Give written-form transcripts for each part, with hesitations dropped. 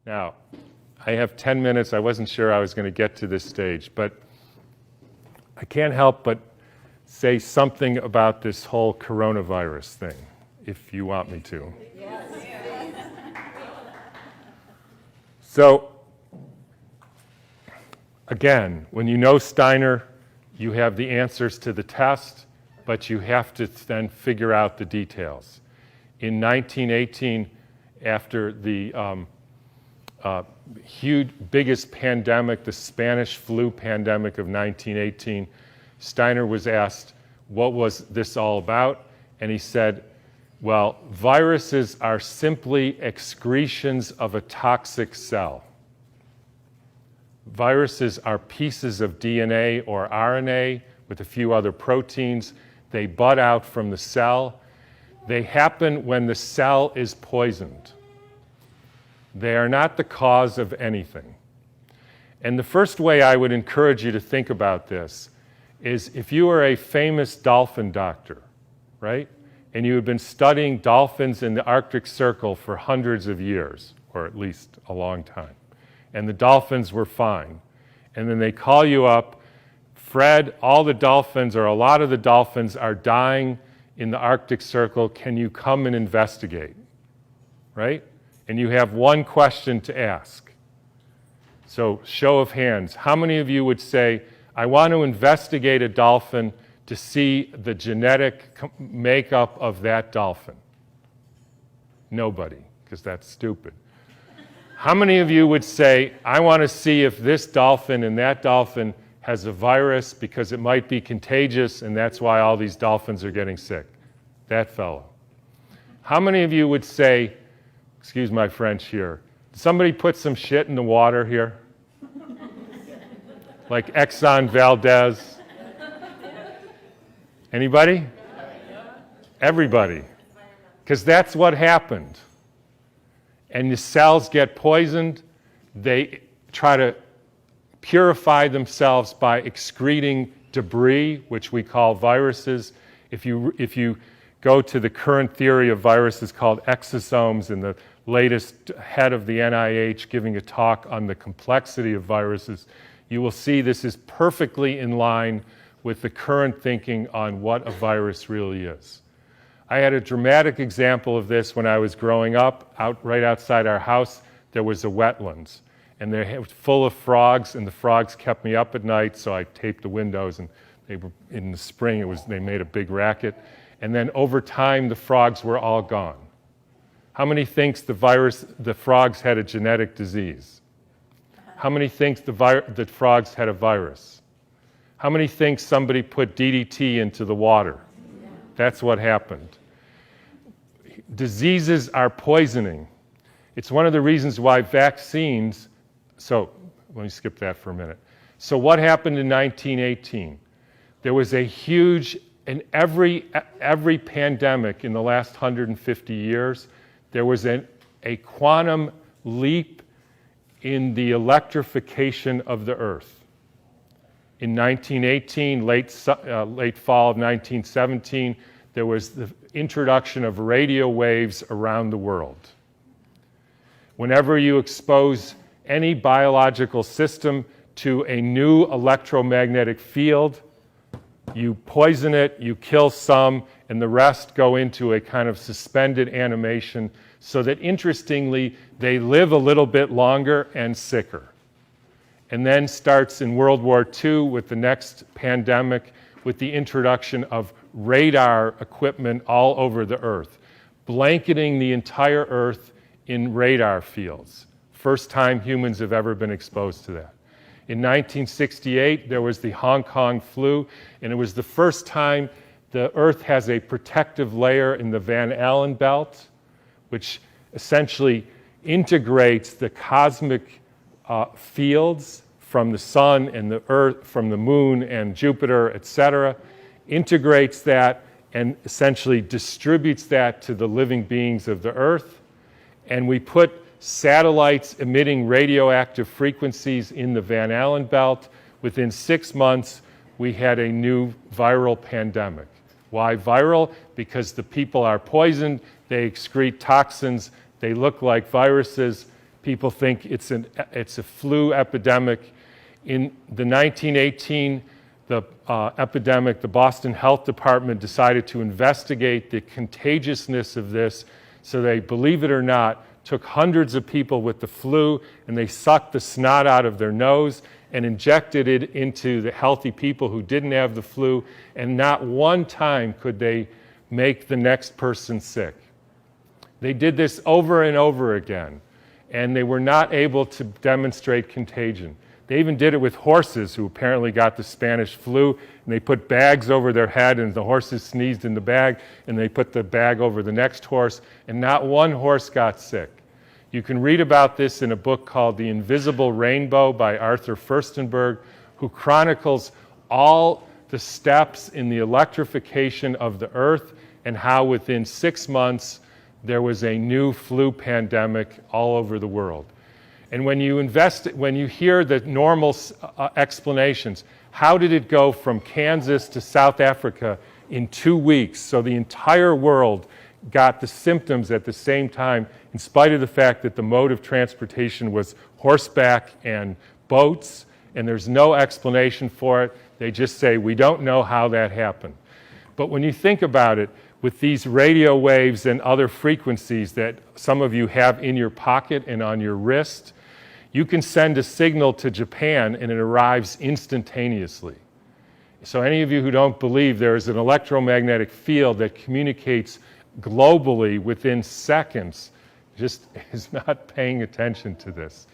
Now, I have 10 minutes. I wasn't sure I was going to get to this stage, but I can't help but say something about this whole coronavirus thing, if you want me to. Yes. So, again, when you know Steiner, you have the answers to the test, but you have to then figure out the details. In 1918, after the biggest pandemic, the Spanish flu pandemic of 1918, Steiner was asked, what was this all about? And he said, well, viruses are simply excretions of a toxic cell. Viruses are pieces of DNA or RNA with a few other proteins. They bud out from the cell. They happen when the cell is poisoned. They are not the cause of anything. And the first way I would encourage you to think about this is if you are a famous dolphin doctor, right? And you have been studying dolphins in the Arctic Circle for hundreds of years, or at least a long time, and the dolphins were fine. And then they call you up, Fred, all the dolphins, or a lot of the dolphins are dying in the Arctic Circle. Can you come and investigate? Right? And you have one question to ask. So, show of hands. How many of you would say, I want to investigate a dolphin to see the genetic makeup of that dolphin? Nobody, because that's stupid. How many of you would say, I want to see if this dolphin and that dolphin has a virus because it might be contagious and that's why all these dolphins are getting sick? That fellow. How many of you would say, excuse my French here, somebody put some shit in the water here? Like Exxon Valdez? Anybody? Everybody. Because that's what happened. And the cells get poisoned. They try to purify themselves by excreting debris, which we call viruses. If you go to the current theory of viruses called exosomes, and the latest head of the NIH giving a talk on the complexity of viruses, you will see this is perfectly in line with the current thinking on what a virus really is. I had a dramatic example of this when I was growing up. Right outside our house, there was a wetlands, and they're full of frogs, and the frogs kept me up at night, so I taped the windows, and they were, in the spring, they made a big racket. And then over time, the frogs were all gone. How many thinks the frogs had a genetic disease? How many thinks the frogs had a virus? How many think somebody put DDT into the water? That's what happened. Diseases are poisoning. It's one of the reasons why vaccines, so let me skip that for a minute. So what happened in 1918? There was a huge, in every pandemic in the last 150 years, there was a quantum leap in the electrification of the Earth. In 1918, late fall of 1917, there was the introduction of radio waves around the world. Whenever you expose any biological system to a new electromagnetic field, you poison it, you kill some, and the rest go into a kind of suspended animation so that, interestingly, they live a little bit longer and sicker. And then starts in World War II with the next pandemic with the introduction of radar equipment all over the Earth, blanketing the entire Earth in radar fields. First time humans have ever been exposed to that. In 1968, there was the Hong Kong flu, and it was the first time the Earth has a protective layer in the Van Allen belt, which essentially integrates the cosmic fields from the sun and the Earth, from the moon and Jupiter, etc., integrates that and essentially distributes that to the living beings of the Earth. And we put satellites emitting radioactive frequencies in the Van Allen belt. Within 6 months, we had a new viral pandemic. Why viral? Because the people are poisoned, they excrete toxins, they look like viruses, People think it's a flu epidemic. In the 1918 epidemic, the Boston Health Department decided to investigate the contagiousness of this. So they, believe it or not, took hundreds of people with the flu and they sucked the snot out of their nose and injected it into the healthy people who didn't have the flu, and not one time could they make the next person sick. They did this over and over again, and they were not able to demonstrate contagion. They even did it with horses who apparently got the Spanish flu, and they put bags over their head, and the horses sneezed in the bag, and they put the bag over the next horse, and not one horse got sick. You can read about this in a book called The Invisible Rainbow by Arthur Furstenberg, who chronicles all the steps in the electrification of the earth and how within 6 months there was a new flu pandemic all over the world. And when you hear the normal explanations, how did it go from Kansas to South Africa in 2 weeks? So the entire world got the symptoms at the same time, in spite of the fact that the mode of transportation was horseback and boats, and there's no explanation for it. They just say, we don't know how that happened. But when you think about it, with these radio waves and other frequencies that some of you have in your pocket and on your wrist, you can send a signal to Japan and it arrives instantaneously. So any of you who don't believe there is an electromagnetic field that communicates globally within seconds just is not paying attention to this.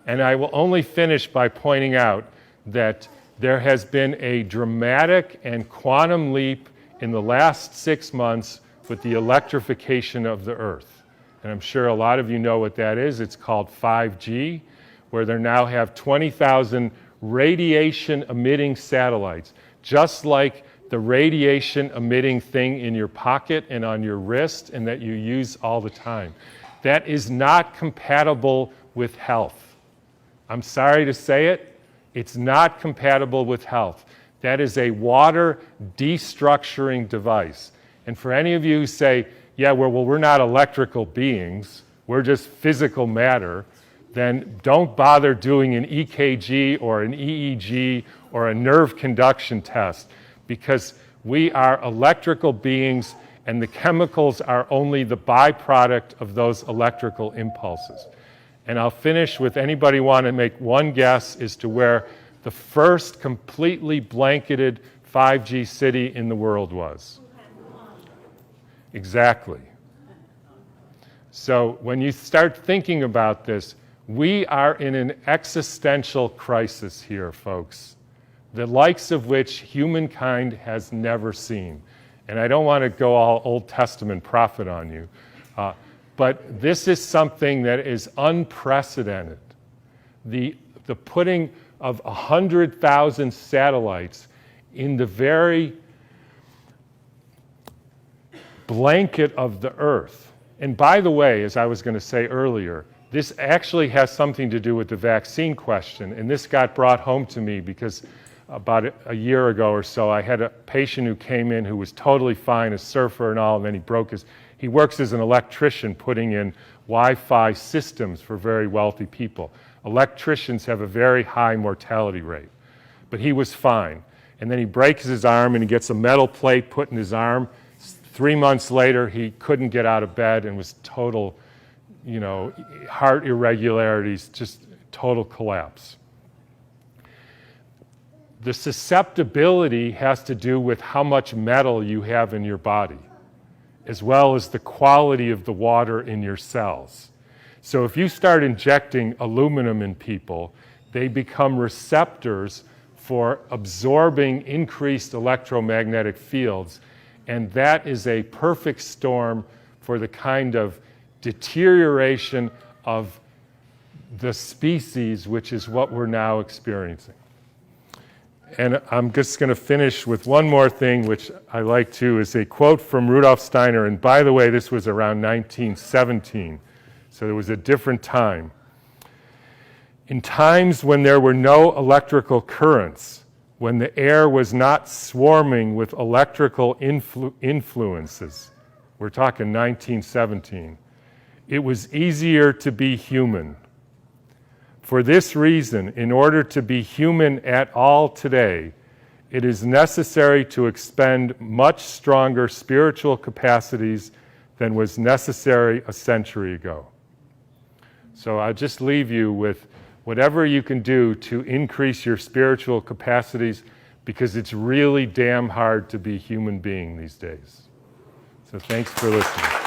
And I will only finish by pointing out that there has been a dramatic and quantum leap in the last 6 months with the electrification of the Earth. And I'm sure a lot of you know what that is. It's called 5G, where they now have 20,000 radiation-emitting satellites, just like the radiation-emitting thing in your pocket and on your wrist and that you use all the time. That is not compatible with health. I'm sorry to say it, it's not compatible with health. That is a water destructuring device. And for any of you who say, yeah, well, we're not electrical beings, we're just physical matter, then don't bother doing an EKG or an EEG or a nerve conduction test, because we are electrical beings and the chemicals are only the byproduct of those electrical impulses. And I'll finish with, anybody want to make one guess as to where the first completely blanketed 5G city in the world was? Exactly. So when you start thinking about this, we are in an existential crisis here, folks, the likes of which humankind has never seen. And I don't want to go all Old Testament prophet on you, but this is something that is unprecedented. The putting of 100,000 satellites in the very blanket of the Earth. And by the way, as I was going to say earlier, this actually has something to do with the vaccine question, and this got brought home to me because about a year ago or so, I had a patient who came in who was totally fine, a surfer and all, and then he works as an electrician putting in Wi-Fi systems for very wealthy people. Electricians have a very high mortality rate, but he was fine. And then he breaks his arm and he gets a metal plate put in his arm. 3 months later, he couldn't get out of bed and was total, heart irregularities, just total collapse. The susceptibility has to do with how much metal you have in your body, as well as the quality of the water in your cells. So if you start injecting aluminum in people, they become receptors for absorbing increased electromagnetic fields, and that is a perfect storm for the kind of deterioration of the species, which is what we're now experiencing. And I'm just going to finish with one more thing, which I like too, is a quote from Rudolf Steiner. And by the way, this was around 1917, so there was a different time. In times when there were no electrical currents, when the air was not swarming with electrical influences, we're talking 1917, it was easier to be human. For this reason, in order to be human at all today, it is necessary to expend much stronger spiritual capacities than was necessary a century ago. So I'll just leave you with whatever you can do to increase your spiritual capacities, because it's really damn hard to be a human being these days. So thanks for listening.